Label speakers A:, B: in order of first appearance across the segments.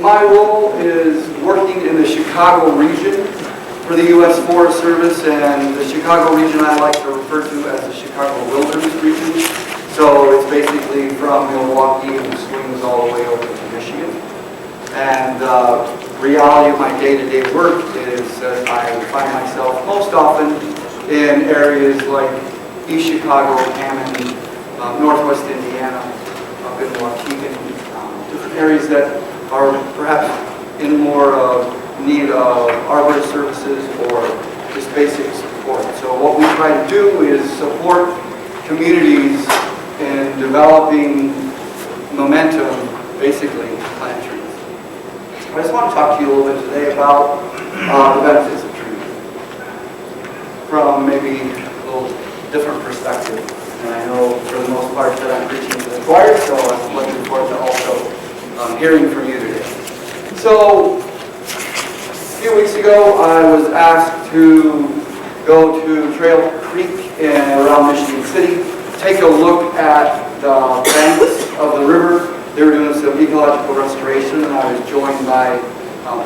A: My role is working in the Chicago region for the U.S. Forest Service, and the Chicago region I like to refer to as the Chicago Wilderness region. So it's basically from Milwaukee and swings all the way over to Michigan. And the reality of my day-to-day work is that I find myself most often in areas like East Chicago, Hammond, Northwest Indiana, up in Waukegan, different areas that are perhaps in more need of arborist services or just basic support. So what we try to do is support communities in developing momentum, basically, to plant trees. I just want to talk to you a little bit today about the benefits of trees from maybe a little different perspective. And I know for the most part that I'm preaching to the choir, so I'm looking forward to also hearing from you today. So, a few weeks ago I was asked to go to Trail Creek around Michigan City, take a look at the banks of the river. They were doing some ecological restoration, and I was joined by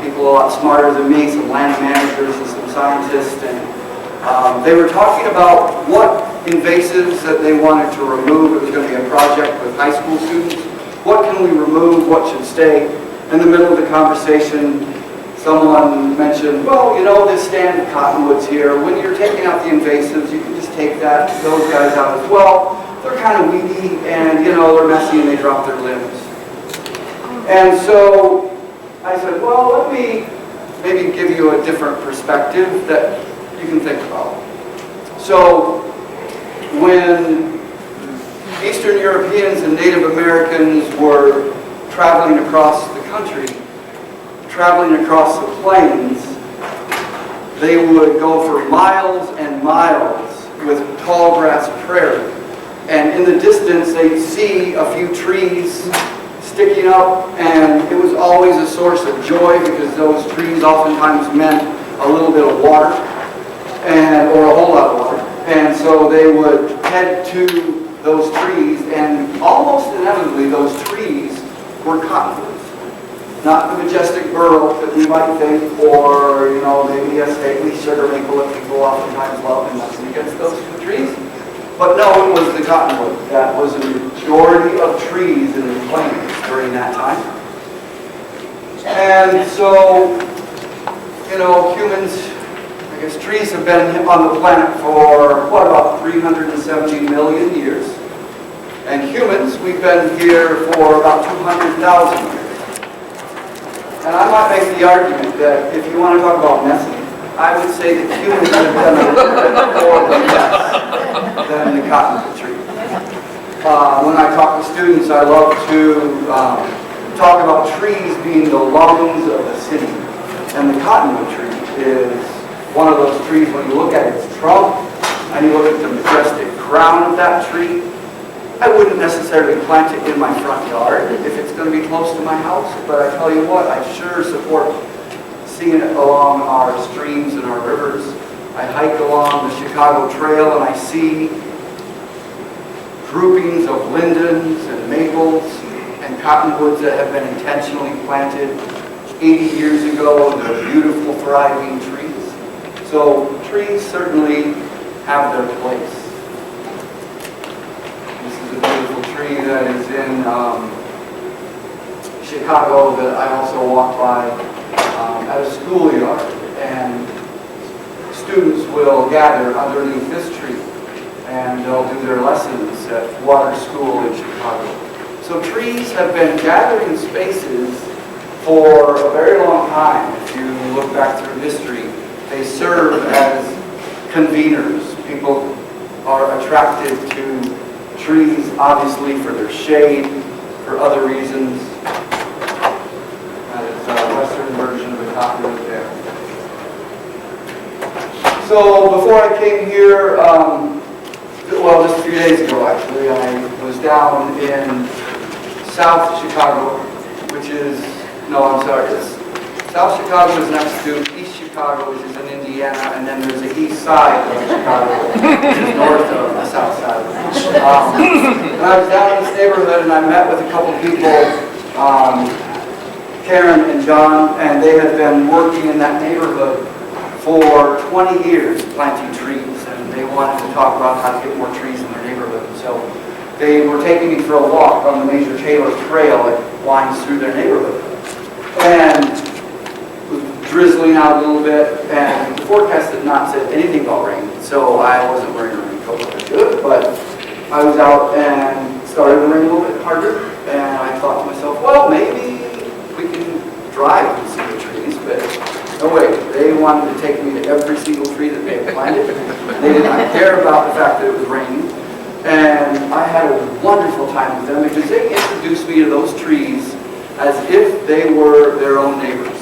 A: people a lot smarter than me, some land managers and some scientists, and they were talking about what invasives that they wanted to remove. It was going to be a project with high school students. What can we remove? What should stay? In the middle of the conversation, someone mentioned, well, you know, this stand of cottonwoods here, when you're taking out the invasives, you can just take those guys out as well. They're kind of weedy and, you know, they're messy and they drop their limbs. And so I said, well, let me maybe give you a different perspective that you can think about. So when Eastern Europeans and Native Americans were traveling across the country, traveling across the plains, they would go for miles and miles with tall grass prairie. And in the distance, they'd see a few trees sticking up, and it was always a source of joy because those trees oftentimes meant a little bit of water, or a whole lot of water. And so they would head to those trees, and almost inevitably those trees were cottonwoods. Not the majestic burl that we might think, or, you know, maybe a stately sugar maple that people oftentimes love, and nothing against those two trees. But no, it was the cottonwood. That was a majority of trees in the plains during that time. And so, you know, humans, I guess trees have been on the planet for, what, about 370 million years. And humans, we've been here for about 200,000 years. And I might make the argument that if you want to talk about messy, I would say that humans have done a little bit more than the cottonwood tree. When I talk to students, I love to talk about trees being the lungs of the city. And the cottonwood tree is one of those trees. When you look at its trunk and you look at the majestic crown of that tree, I wouldn't necessarily plant it in my front yard if it's going to be close to my house, but I tell you what, I sure support seeing it along our streams and our rivers. I hike along the Chicago Trail and I see groupings of lindens and maples and cottonwoods that have been intentionally planted 80 years ago, and they're beautiful, thriving trees. So trees certainly have their place. A beautiful tree that is in Chicago that I also walk by at a schoolyard, and students will gather underneath this tree and they'll do their lessons at water school in Chicago. So trees have been gathering spaces for a very long time. If you look back through history, they serve as conveners. People are attracted to trees, obviously, for their shade, for other reasons. That is a Western version of the cottonwood there. So before I came here, well, just a few days ago, actually, I was down in South Chicago, which is, South Chicago is next to East Chicago, which is in Indiana, and then there's the east side of Chicago, which is north of the south side. And I was down in this neighborhood, and I met with a couple people Karen and John, and they had been working in that neighborhood for 20 years planting trees, and they wanted to talk about how to get more trees in their neighborhood. So they were taking me for a walk on the Major Taylor Trail that winds through their neighborhood. And it was drizzling out a little bit, and the forecast had not said anything about rain, so I wasn't wearing a raincoat like I should, but I was out and it started to rain a little bit harder, and I thought to myself, well, maybe we can drive and see the trees, but no way. They wanted to take me to every single tree that they had planted. They did not care about the fact that it was raining. And I had a wonderful time with them because they introduced me to those trees as if they were their own neighbors.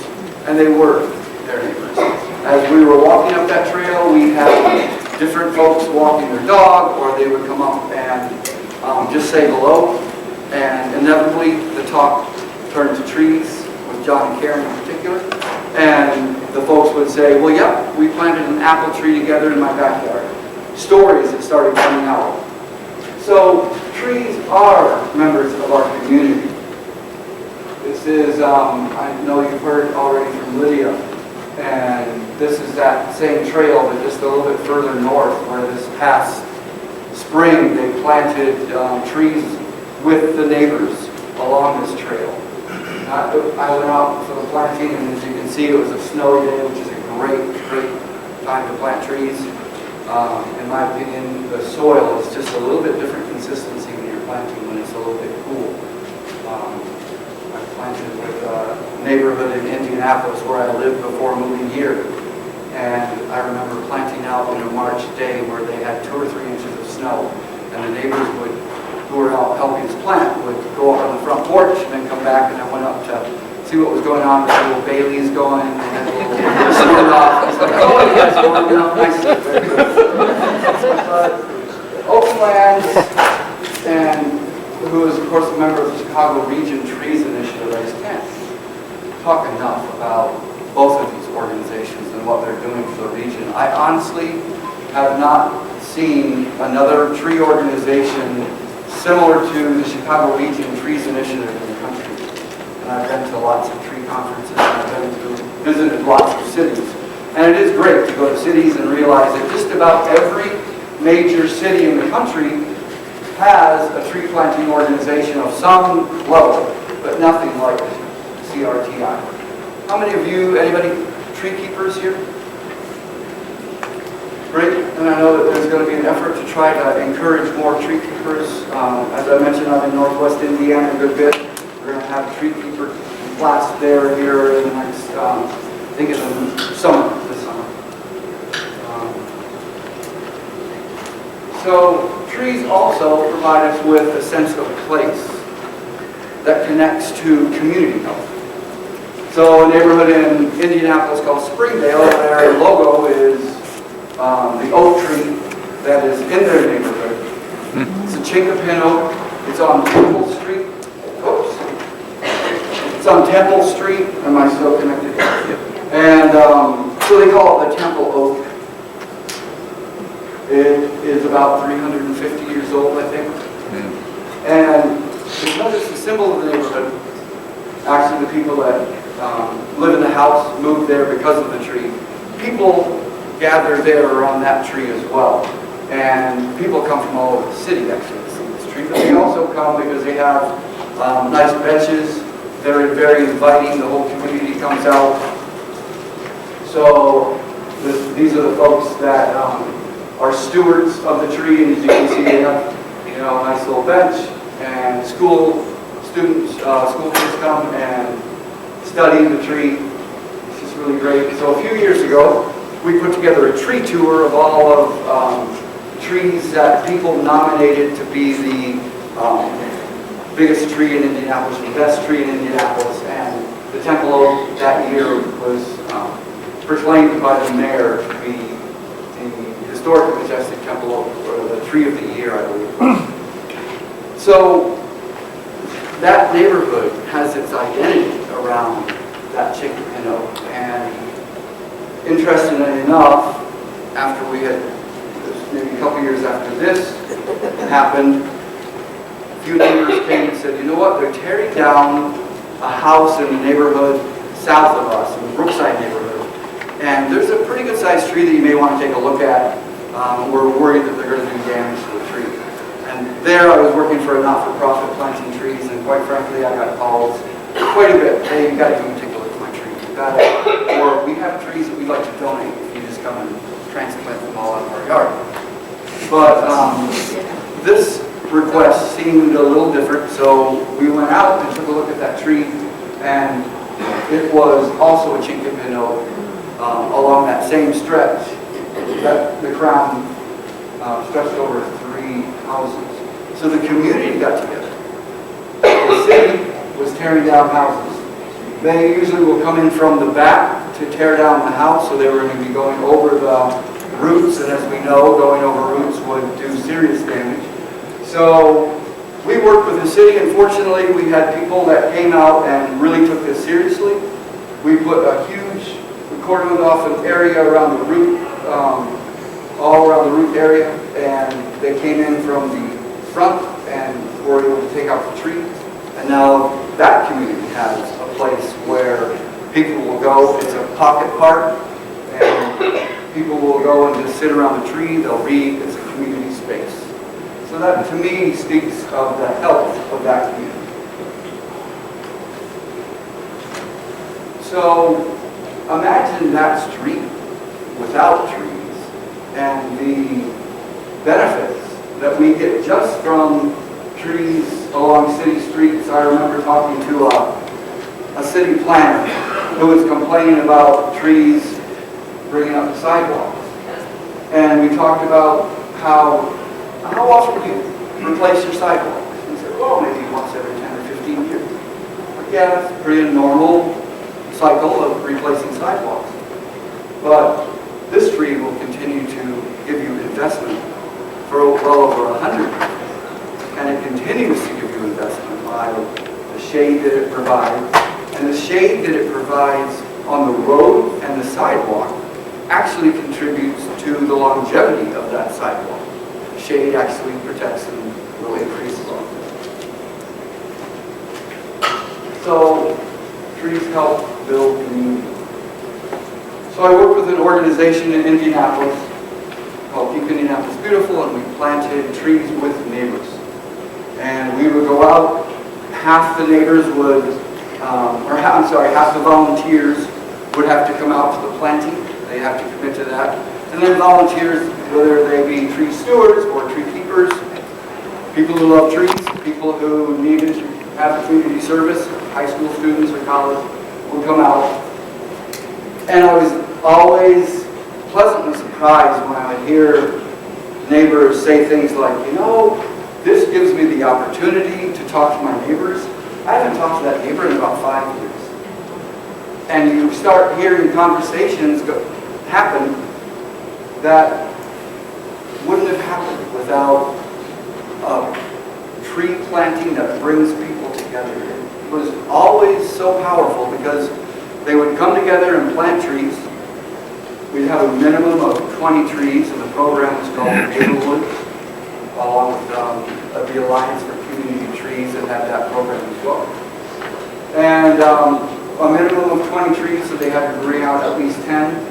A: And they were their neighbors. As we were walking up that trail, we had different folks walking their dog, or they would come up and just say hello. And inevitably, the talk turned to trees, with John and Karen in particular. And the folks would say, well, yeah, we planted an apple tree together in my backyard. Stories that started coming out. So trees are members of our community. This is, I know you've heard already from Lydia, and this is that same trail, but just a little bit further north, where this past spring they planted trees with the neighbors along this trail. I went out for the planting, and as you can see, it was a snowy day, which is a great time to plant trees. In my opinion, the soil is just a little bit different consistency when you're planting when it's a little bit cool. I planted with a neighborhood in Indianapolis where I lived before moving here. And I remember planting out on a March day where they had 2 or 3 inches of snow. And the neighbors who were out helping us plant would go up on the front porch and then come back, and I went up to see what was going on. The little Bailey's going, and they had a little snow off. It's like, oh, you guys are warming up nicely. Open Lands, and who is, of course, a member of the Chicago Region Trees Initiative, I just can't talk enough about both of these organizations and what they're doing for the region. I honestly have not seen another tree organization similar to the Chicago Region Trees Initiative in the country. And I've been to lots of tree conferences, and I've visited lots of cities. And it is great to go to cities and realize that just about every major city in the country has a tree planting organization of some level, but nothing like CRTI. How many of you, anybody, tree keepers here? Great, and I know that there's going to be an effort to try to encourage more tree keepers. As I mentioned, I'm in Northwest Indiana a good bit. We're going to have a tree keeper class there here in the next, I think it's in the summer, this summer. So trees also provide us with a sense of place that connects to community health. So a neighborhood in Indianapolis called Springdale, their logo is the oak tree that is in their neighborhood. It's a chinkapin oak. It's on Temple Street. Oops. It's on Temple Street. Am I still connected? And so they call it the Temple Oak. It is about 350 years old, I think. And because it's a symbol of the neighborhood, actually the people that live in the house moved there because of the tree. People gather there around that tree as well. And people come from all over the city actually to see this tree. But they also come because they have nice benches. They're very inviting. The whole community comes out. So these are the folks that are stewards of the tree. And as you can see, they have a nice little bench. And school students, school kids come and study the tree. It's just really great. So a few years ago, we put together a tree tour of all of trees that people nominated to be the biggest tree in Indianapolis, the best tree in Indianapolis, and the Temple Oak that year was proclaimed by the mayor to be the historic majestic Temple Oak, or the tree of the year, I believe. So that neighborhood has its identity around that chinkapin oak, and interestingly enough, after we had, maybe a couple years after this happened, a few neighbors came and said, you know what, they're tearing down a house in the neighborhood south of us, in the Brookside neighborhood. And there's a pretty good sized tree that you may want to take a look at. We're worried that they're going to do damage to the tree. And there I was working for a not-for-profit planting trees, and quite frankly I got calls quite a bit. Hey, you got to come and take a look at my tree. You got it. Or we have trees that we'd like to donate if you just come and transplant them all out of our yard. But this request seemed a little different, so we went out and took a look at that tree, and it was also a chinkapin oak along that same stretch. The crown stretched over 3 houses. So the community got together. The city was tearing down houses. They usually will come in from the back to tear down the house, so they were going to be going over the roots, and as we know, going over roots would do serious damage. So we worked with the city, and fortunately we had people that came out and really took this seriously. We put a huge, we cordoned off an area around the root, all around the root area, and they came in from the front and were able to take out the trees. And now that community has a place where people will go. It's a pocket park, and people will go and just sit around the tree. They'll read. It's a community space. So that, to me, speaks of the health of that community. So imagine that street without trees and the benefits that we get just from trees along city streets. I remember talking to a city planner who was complaining about trees bringing up the sidewalks. And we talked about how often do you replace your sidewalks? He said, well, maybe once every 10 or 15 years. But yeah, that's a pretty normal cycle of replacing sidewalks. But this tree will continue to give you investment for well over 100 years. And it continues to give you investment by the shade that it provides. And the shade that it provides on the road and the sidewalk actually contributes to the longevity of that sidewalk. Shade actually protects and will increase longevity. So trees help build community. So I work with an organization in Indianapolis called Keep Indianapolis Beautiful, and we planted trees with neighbors. And we would go out, half the neighbors would, half the volunteers would have to come out to the planting. They have to commit to that. And then volunteers, whether they be tree stewards or tree keepers, people who love trees, people who needed to have community service, high school students or college, would come out. And I was always pleasantly surprised when I would hear neighbors say things like, you know, this gives me the opportunity to talk to my neighbors. I haven't talked to that neighbor in about 5 years. And you start hearing conversations happen that wouldn't have happened without tree planting that brings people together. It was always so powerful because they would come together and plant trees. We'd have a minimum of 20 trees, and the program was called Neighborhood, along with the Alliance for Community Trees that had that program as well. And a minimum of 20 trees, so they had to bring out at least 10.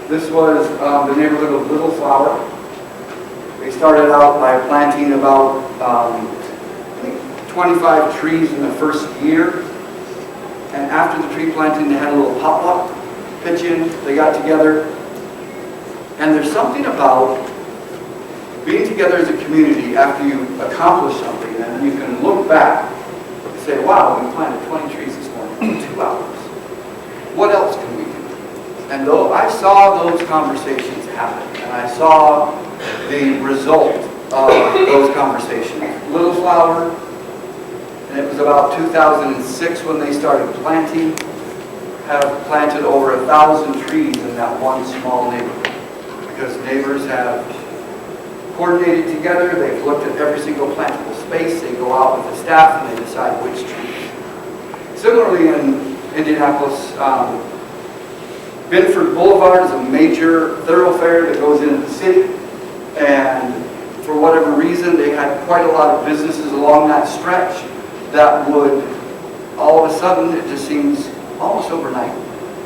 A: This was the neighborhood of Little Flower. They started out by planting about 25 trees in the first year. And after the tree planting, they had a little potluck, pitch-in. They got together. And there's something about being together as a community after you accomplish something, and you can look back and say, wow, we planted 20 trees this morning in 2 hours. What else can we do? And though I saw those conversations happen, and I saw the result of those conversations. Little Flower, and it was about 2006 when they started planting, have planted over 1,000 trees in that one small neighborhood. Because neighbors have coordinated together, they've looked at every single plantable space, they go out with the staff and they decide which trees. Similarly in Indianapolis, Binford Boulevard is a major thoroughfare that goes into the city, and for whatever reason they had quite a lot of businesses along that stretch that would all of a sudden, it just seems almost overnight,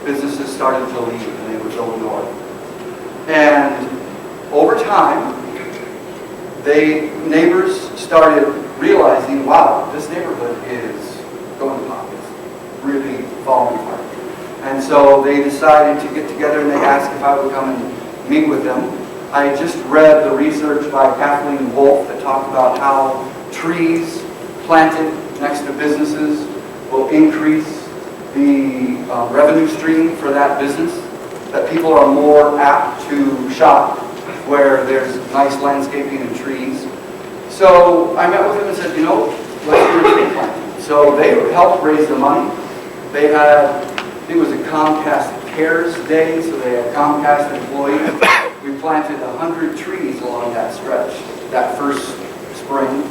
A: businesses started to leave and they would go north. And over time, neighbors started realizing, wow, this neighborhood is going to pop. It's really falling apart. And so they decided to get together and they asked if I would come and meet with them. I just read the research by Kathleen Wolfe that talked about how trees planted next to businesses will increase the revenue stream for that business, that people are more apt to shop where there's nice landscaping and trees. So I met with them and said, you know, let's do a tree planting. So they helped raise the money. They had, I think it was a Comcast Cares Day, so they had Comcast employees. We planted 100 trees along that stretch that first spring.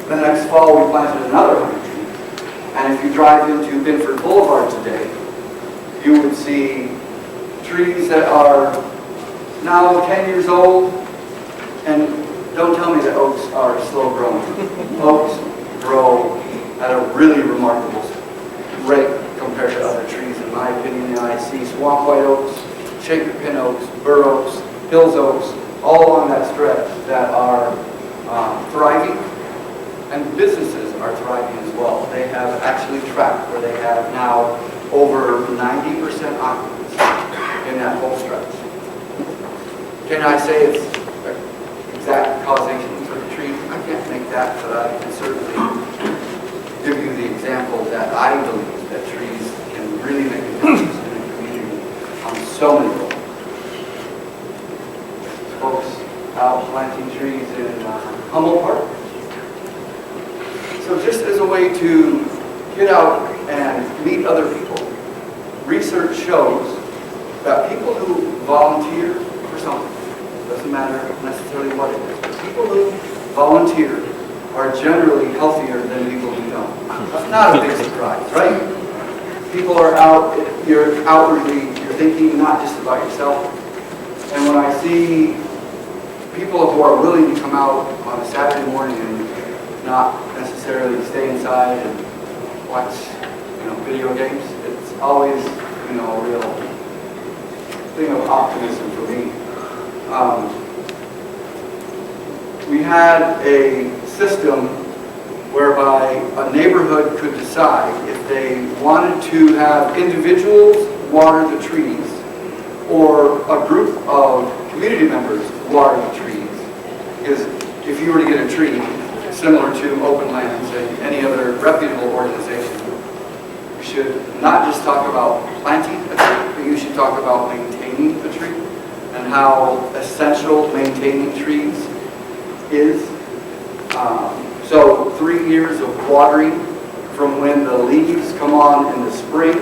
A: The next fall we planted another 100 trees. And if you drive into Binford Boulevard today, you would see trees that are now 10 years old, and don't tell me that oaks are slow growing. Oaks grow at a really remarkable rate compared to other trees, in my opinion. And I see swamp white oaks, shaker pin oaks, bur oaks, hills oaks, all along that stretch that are thriving, and businesses are thriving as well. They have actually tracked where they have now over 90% occupancy in that whole stretch. Can I say it's exact causation for the trees? I can't make that, but I can certainly give you the example that I believe that trees can really make a difference in a community on so many levels. Folks out planting trees in Hummel Park. So just as a way to get out and meet other people, research shows that people who volunteer for something, doesn't matter necessarily what it is, but people who volunteer are generally healthier than people who don't. That's not a big surprise, right? People are out, you're outwardly, you're thinking not just about yourself. And when I see people who are willing to come out on a Saturday morning and not necessarily stay inside and watch, video games, it's always, a real thing of optimism for me. We had a system whereby a neighborhood could decide if they wanted to have individuals water the trees or a group of community members water the trees. Because if you were to get a tree, similar to Open Lands and any other reputable organization, you should not just talk about planting a tree, but you should talk about maintaining the tree and how essential maintaining trees is. So 3 years of watering from when the leaves come on in the spring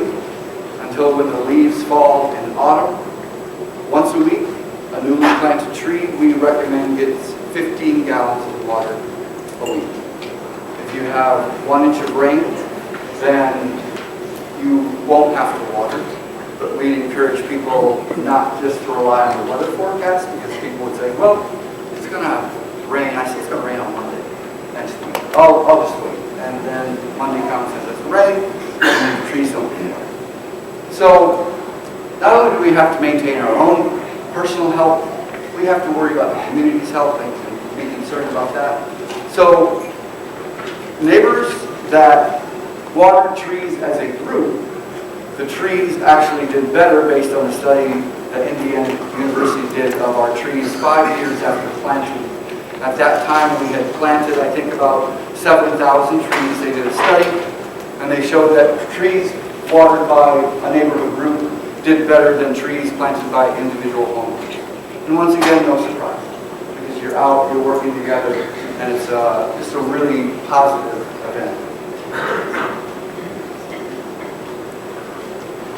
A: until when the leaves fall in autumn. Once a week, a newly planted tree we recommend gets 15 gallons of water a week. If you have 1 inch of rain, then you won't have to water. But we encourage people not just to rely on the weather forecast, because people would say, well, it's going to rain. I say it's going to rain on Monday next week. I'll just wait. And then Monday comes and it doesn't rain, and the trees don't get water. So not only do we have to maintain our own personal health, we have to worry about the community's health and be concerned about that. So neighbors that water trees as a group, the trees actually did better based on a study that Indiana University did of our trees 5 years after planting. At that time we had planted, I think, about 7,000 trees. They did a study and they showed that trees watered by a neighborhood group did better than trees planted by individual homes. And once again, no surprise, because you're out, you're working together, and it's just a really positive event.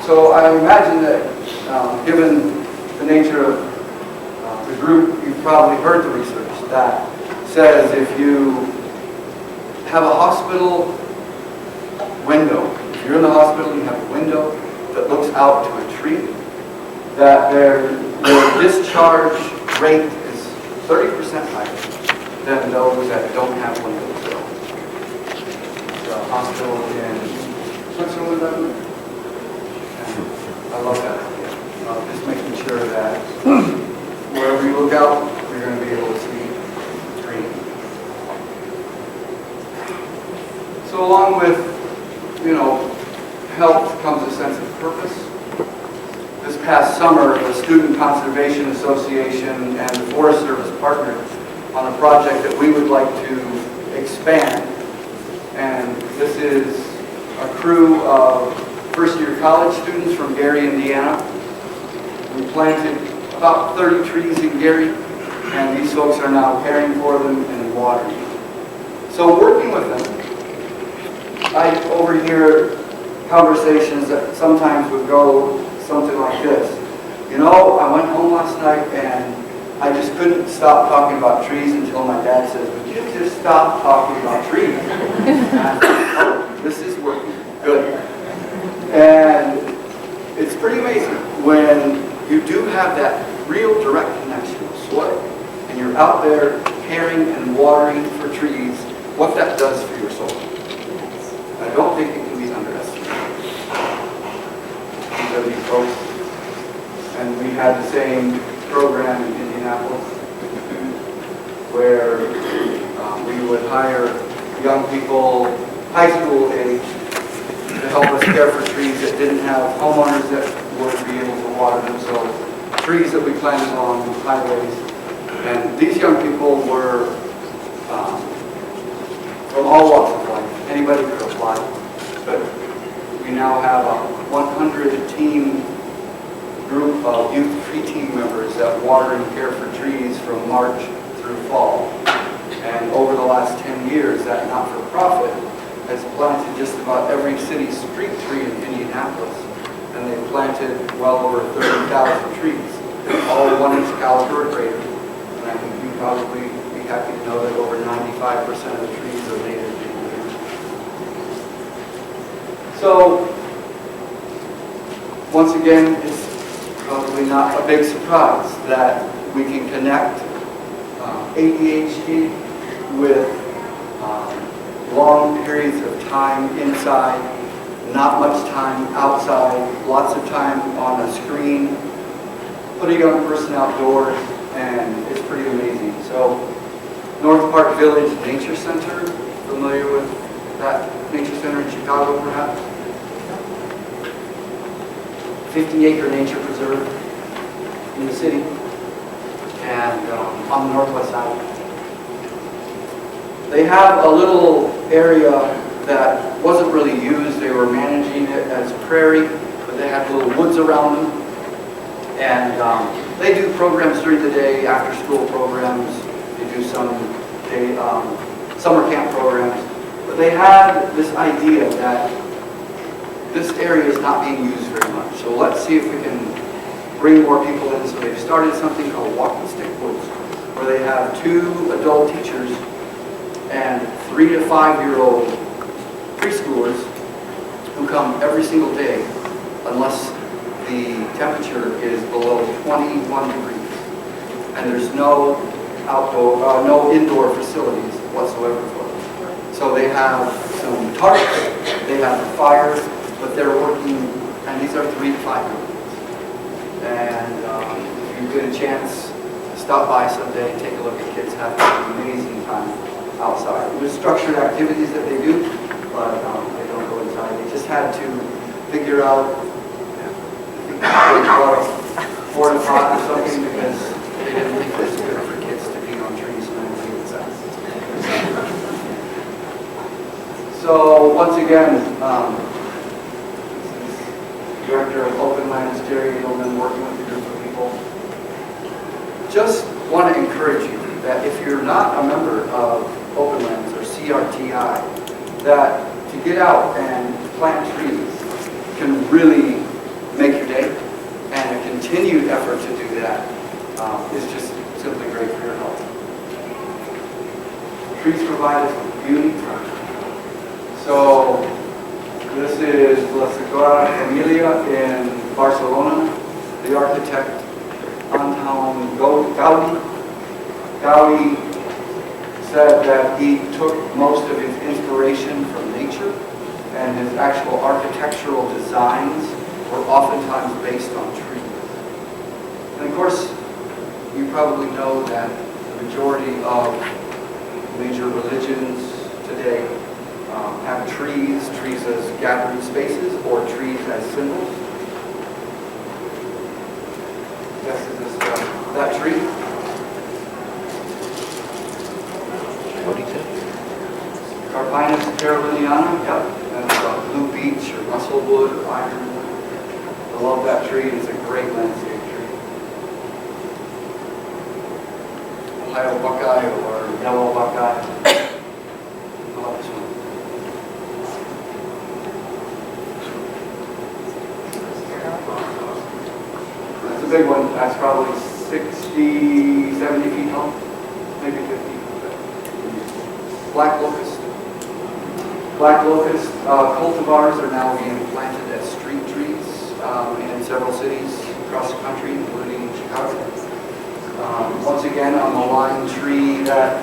A: So I imagine that given the nature of the group, you've probably heard the research that says if you have a hospital window, if you're in the hospital and you have a window that looks out to a tree, that their discharge rate is 30% higher than those that don't have windows at all. The hospital in Switzerland, I believe. I love that. Just making sure that wherever you look out, you're going to be able to see green. So along with, health comes a sense of purpose. This past summer, the Student Conservation Association and the Forest Service partnered on a project that we would like to expand. And this is a crew of first-year college students from Gary, Indiana. We planted about 30 trees in Gary, and these folks are now caring for them and watering them. So working with them, I overhear conversations that sometimes would go something like this. I went home last night and I just couldn't stop talking about trees until my dad says, would you just stop talking about trees? And I thought, oh, this is working. Good. And it's pretty amazing when you do have that real direct connection with soil and you're out there caring and watering for trees, what that does for your soul. I don't think it can be underestimated. These are these folks. And we had the same program in Indianapolis where we would hire young people, high school age, to help us care for trees that didn't have homeowners that would be able to water them. So trees that we planted along highways. And these young people were from all walks of life. Anybody could apply. But we now have a 100-team group of youth preteen members that water and care for trees from March through fall. And over the last 10 years, that not-for-profit has planted just about every city street tree in Indianapolis. And they've planted well over 30,000 trees, all 1-inch caliber or greater. And I think you'd probably be happy to know that over 95% of the trees are native to Indiana. So, once again, it's probably not a big surprise that we can connect ADHD with long periods of time inside, not much time outside, lots of time on a screen, put a young person outdoors, and it's pretty amazing. So, North Park Village Nature Center, familiar with that nature center in Chicago perhaps? 50-acre nature preserve in the city and on the northwest side. They have a little area that wasn't really used. They were managing it as prairie, but they had little woods around them. And they do programs during the day, after-school programs. They do some day, summer camp programs. But they had this idea that this area is not being used very much. So let's see if we can bring more people in. So they've started something called Walking Stick Woods, where they have 2 adult teachers and 3 to 5-year-old preschoolers who come every single day unless the temperature is below 21 degrees. And there's no outdoor, no indoor facilities whatsoever for them. So they have some tarps, they have a fire, but they're working, and these are 3 to 5-year-olds. And if you get a chance, stop by someday, take a look at kids having an amazing time outside. There's structured activities that they do, but they don't go inside. They just had to figure out, I think they bought a porta pot or something because they didn't think it was good for kids to be on trees when they leave inside. So once again, Director of Open Lands, Jerry Edelman, working with a group of people. Just want to encourage you that if you're not a member of Open Lands or CRTI, that to get out and plant trees can really make your day, and a continued effort to do that is just simply great for your health. Trees provide us with beauty. So this is La Sagrada Familia in Barcelona. The architect, Antoni Gaudi. Gaudi said that he took most of his inspiration from nature, and and his actual architectural designs were oftentimes based on trees. And of course, you probably know that the majority of major religions today have trees as gathering spaces or trees as symbols. This is that tree.
B: What do you think?
A: Carpinus caroliniana, yep. And blue beech or musclewood or ironwood. I love that tree. It's a great landscape tree. Ohio buckeye or yellow buckeye. I love this one. That's a big one. That's probably 60, 70 feet tall, maybe 50. Black locust. Black locust cultivars are now being planted as street trees in several cities across the country, including Chicago. Once again, a malign tree that,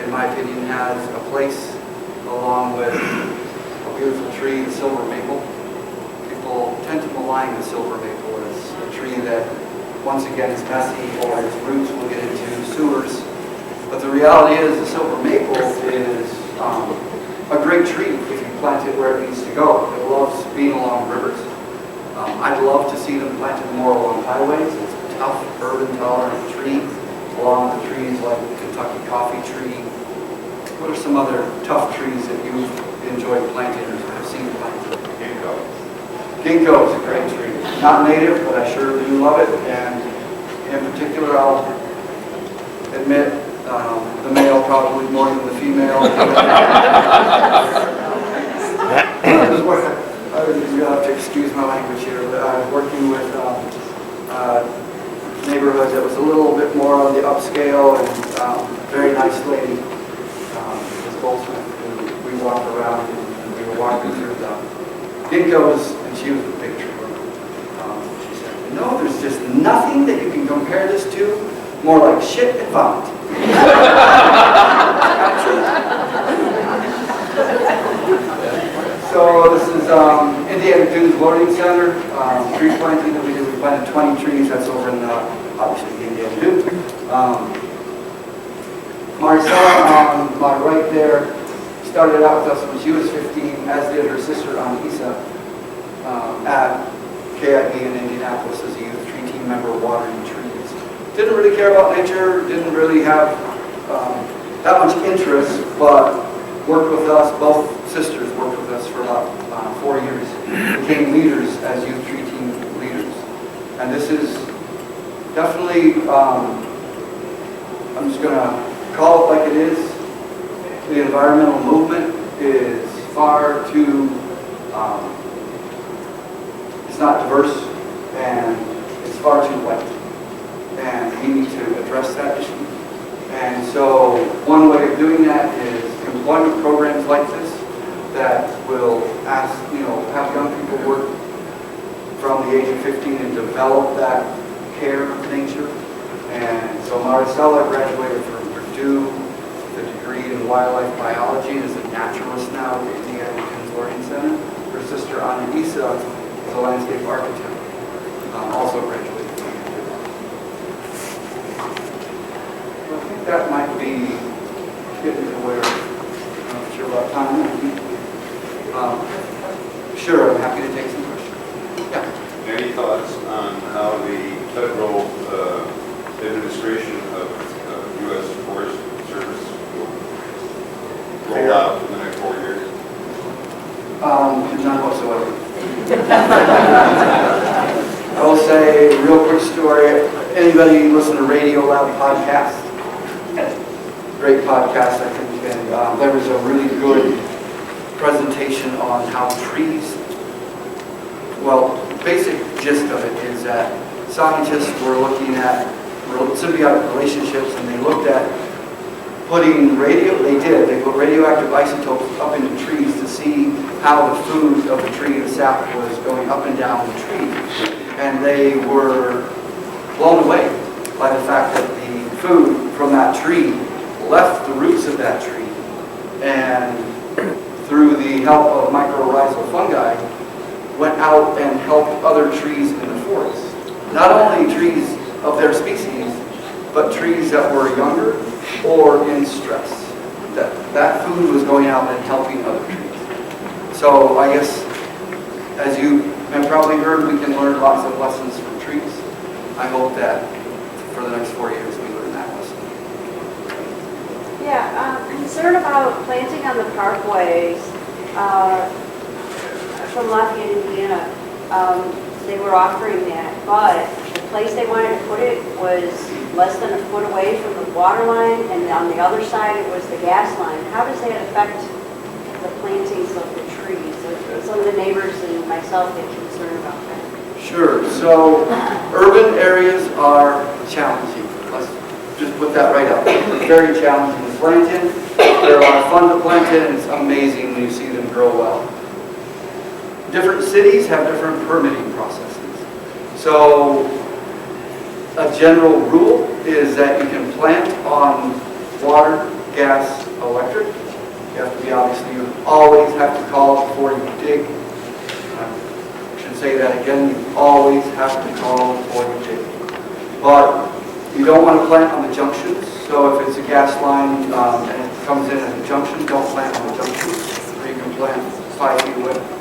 A: in my opinion, has a place along with a beautiful tree, the silver maple. People tend to malign the silver maple as a tree that, once again, is messy or its roots will get into sewers. But the reality is the silver maple is a great tree if you plant it where it needs to go. It loves being along rivers. I'd love to see them planted more along highways. It's a tough, urban-tolerant tree, along with trees like the Kentucky coffee tree. What are some other tough trees that you've enjoyed planting or have seen planted?
C: Ginkgo.
A: Ginkgo is a great tree. Not native, but I sure do love it. And in particular, I'll admit, the male probably more than the female. You'll have to excuse my language here, but I was working with neighborhoods that was a little bit more on the upscale and very nice lady, Ms. Goldsmith, who we walked around and we were walking through the ginkgos, and she was a big tree. She said, no, there's just nothing that you can compare this to more like shit and vomit. So this is Indiana Dunes Learning Center, tree planting that we did. We planted 20 trees. That's over in obviously the Indiana Dunes. Maricela on my right there started out with us when she was 15, as did her sister Anissa, at KIB in Indianapolis as a youth tree team member watering trees. Didn't really care about nature, didn't really have that much interest, but worked with us, both sisters worked with us for about 4 years, became leaders as youth tree team leaders. And this is definitely, I'm just going to call it like it is, the environmental movement is far too, it's not diverse, and it's far too white. And we need to address that issue. And so one way of doing that is employment programs like this that will ask, have young people work from the age of 15 and develop that care of nature. And so Maricela graduated from Purdue with a degree in wildlife biology and is a naturalist now at the Indiana Dunes Learning Center. Her sister Anissa is a landscape architect, also graduated. I think that might be getting to where I'm not sure about time. Sure, I'm happy to take some questions. Yeah.
C: Any thoughts on how the federal administration of U.S. Forest Service will roll out in the next 4 years?
A: None whatsoever. I will say a real quick story. Anybody listen to Radio Lab podcast? Great podcast, I think. And there was a really good presentation on how trees, well, basic gist of it is that scientists were looking at symbiotic relationships, and they looked at putting they put radioactive isotopes up into trees to see how the food of the tree, the sap, was going up and down the tree. And they were blown away by the fact that the food from that tree left the roots of that tree and through the help of mycorrhizal fungi, went out and helped other trees in the forest. Not only trees of their species, but trees that were younger or in stress. That food was going out and helping other trees. So I guess, as you have probably heard, we can learn lots of lessons from trees. I hope that for the next 4 years we learn that lesson.
D: Yeah, concern about planting on the parkways. From Lafayette, Indiana, they were offering that, but the place they wanted to put it was less than a foot away from the water line, and on the other side it was the gas line. How does that affect the plantings of the trees? Some of the neighbors and myself get concerned about that.
A: Sure. So urban areas are challenging. Let's just put that right out. Very challenging to plant in. They're a lot of fun to plant in, and it's amazing when you see them grow well. Different cities have different permitting processes. So a general rule is that you can plant on water, gas, electric. You have to be, obviously, you always have to call before you dig. I should say that again, you always have to call before you dig. But you don't want to plant on the junctions. So if it's a gas line and it comes in at a junction, don't plant on the junction. Or you can plant 5 feet away.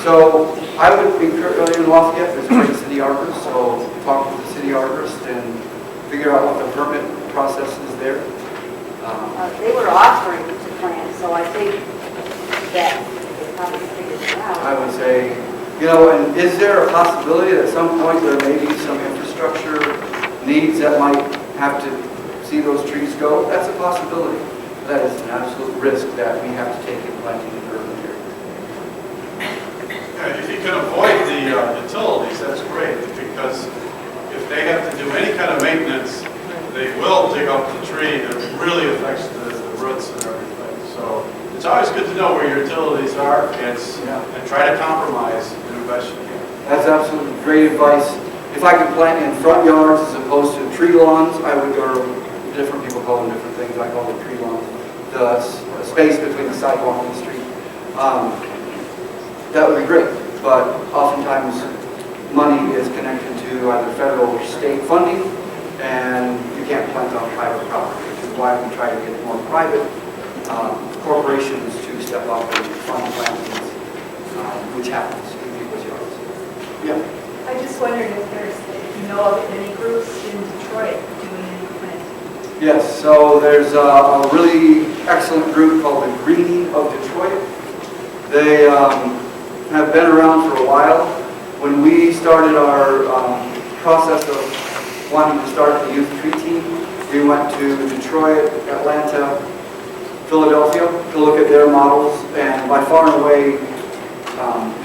A: So I would encourage, in Lafayette, there's a great city arborist, so talk with the city arborist and figure out what the permit process is there.
D: They were offering to plant, so I think that they probably figured it out.
A: I would say, and is there a possibility that at some point there may be some infrastructure needs that might have to see those trees go? That's a possibility. That is an absolute risk that we have to take in planting in urban areas.
E: If you can avoid the utilities, that's great, because if they have to do any kind of maintenance, they will dig up the tree that really affects the roots and everything. So it's always good to know where your utilities are and try to compromise in the best you can.
A: That's absolutely great advice. If I could plant in front yards as opposed to tree lawns, I would go, different people call them different things, I call them tree lawns, the space between the sidewalk and the street. That would be great, but oftentimes money is connected to either federal or state funding, and you can't plant on private property, which is why we try to get more private corporations to step up and fund plantings, which happens in people's yards. Yeah.
F: I just wondered if you know of any groups in Detroit doing any planting.
A: Yes, so there's a really excellent group called the Greening of Detroit. They have been around for a while. When we started our process of wanting to start the youth tree team, we went to Detroit, Atlanta, Philadelphia to look at their models, and by far and away,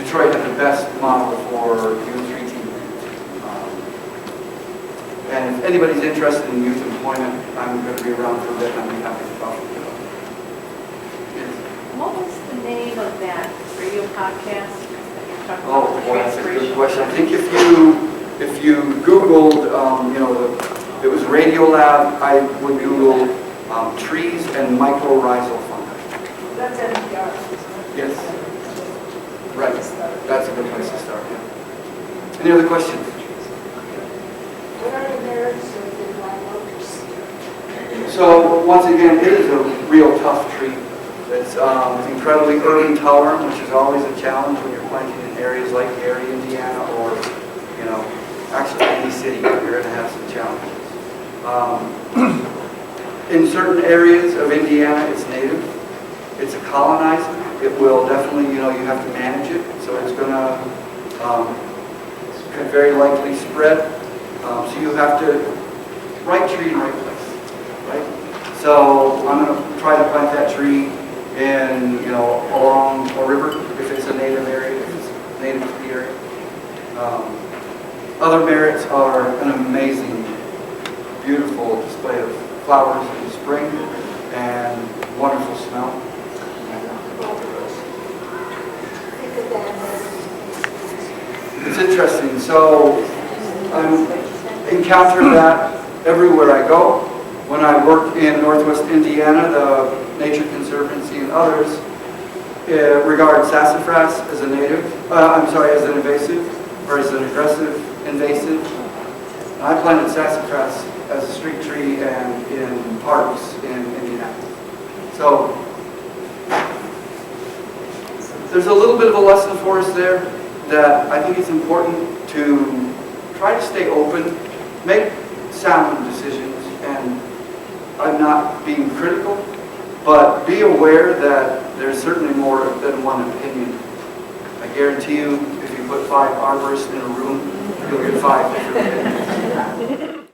A: Detroit had the best model for youth tree team. And if anybody's interested in youth employment, I'm going to be around for a bit, and I'll be happy to talk to you about it. Yes.
F: What was the name of that radio podcast that you're talking
A: Oh,
F: about?
A: boy, that's a good question. I think if you Googled, it was Radio Lab, I would Google trees and mycorrhizal fungi.
F: That's NPR.
A: Yes. Right. That's a good place to start, yeah. Any other questions?
D: What are the merits of the blind locust?
A: So, once again, it is a real tough tree. It's incredibly urban tolerant, which is always a challenge when you're planting in areas like Gary, Indiana, or, actually any city, you're going to have some challenges. In certain areas of Indiana, it's native. It's a colonizer. It will definitely, you have to manage it, so it's going to very likely spread. So you have to, right tree in right place, right? So I'm going to try to plant that tree in, along a river, if it's a native area, if it's a native to the area. Other merits are an amazing, beautiful display of flowers in the spring and wonderful smell. It's interesting. So I'm encountered that everywhere I go. When I worked in Northwest Indiana, the Nature Conservancy and others, regard sassafras as a native, as an invasive, or as an aggressive invasive. I planted sassafras as a street tree and in parks in Indianapolis. So there's a little bit of a lesson for us there that I think it's important to try to stay open, make sound decisions, and I'm not being critical, but be aware that there's certainly more than one opinion. I guarantee you, if you put 5 arborists in a room, you'll get 5 different opinions.